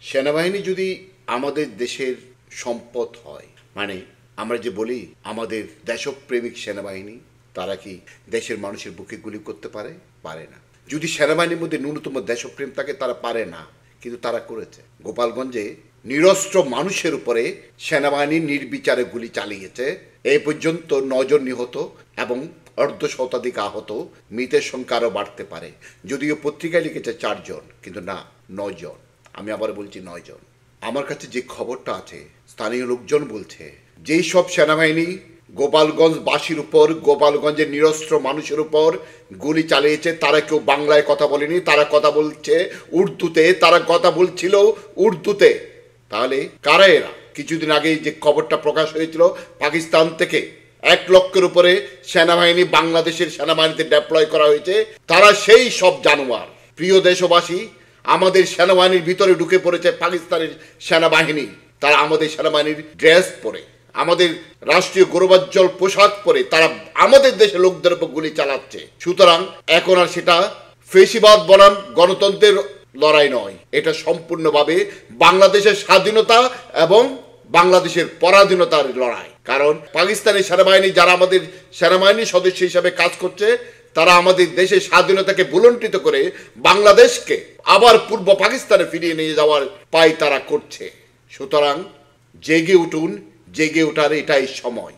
সেনাবাহিনী যদি আমাদের দেশের সম্পদ হয়, মানে আমরা যে বলি আমাদের দেশপ্রেমিক সেনাবাহিনী, তারা কি দেশের মানুষের বুকে গুলি করতে পারে? পারে না। যদি সেনাবাহিনীর মধ্যে ন্যূনতম দেশপ্রেম থাকে, তারা পারে না, কিন্তু তারা করেছে। গোপালগঞ্জে নিরস্ত্র মানুষের উপরে সেনাবাহিনী নির্বিচারে গুলি চালিয়েছে। এই পর্যন্ত 9 জন নিহত এবং অর্ধ শতাধিক আহত। মৃতের সংখ্যা আরও বাড়তে পারে। যদিও পত্রিকায় লিখেছে 4 জন, কিন্তু না, 9 জন। আমি আবার বলছি 9 জন। আমার কাছে যে খবরটা আছে, স্থানীয় লোকজন বলছে যেই সব সেনাবাহিনী গোপালগঞ্জবাসীর উপর, গোপালগঞ্জের নিরস্ত্র মানুষের উপর গুলি চালিয়েছে, তারা কেউ বাংলায় কথা বলেনি, তারা কথা বলছে উর্দুতে, তারা কথা বলছিল উর্দুতে। তাহলে কারা এরা? কিছুদিন আগেই যে খবরটা প্রকাশ হয়েছিল, পাকিস্তান থেকে 1 লক্ষের উপরে সেনাবাহিনী বাংলাদেশের সেনাবাহিনীতে ডেপ্লয় করা হয়েছে। তারা সেই সব জানোয়ার। প্রিয় দেশবাসী, আমাদের সেনাবাহিনীর ভিতরে ঢুকে পড়েছে পাকিস্তানের সেনাবাহিনী। তারা আমাদের সেনাবাহিনীর ড্রেস পরে, আমাদের রাষ্ট্রীয় গৌরবোজ্জ্বল পোশাক পরে তারা আমাদের দেশের লোকদের উপর গুলি চালাচ্ছে। সুতরাং এখন আর সেটা ফেসিবাদ বনাম গণতন্ত্রের লড়াই নয়, এটা সম্পূর্ণভাবে বাংলাদেশের স্বাধীনতা এবং বাংলাদেশের পরাধীনতার লড়াই। কারণ পাকিস্তানি সেনাবাহিনী, যারা আমাদের সেনাবাহিনীর সদস্য হিসাবে কাজ করছে, তারা আমাদের দেশের স্বাধীনতাকে ভুলুণ্ঠিত করে বাংলাদেশকে আবার পূর্ব পাকিস্তানে ফিরিয়ে নিয়ে যাওয়ার পায় তারা করছে। সুতরাং জেগে উঠুন, জেগে ওঠার এটাই সময়।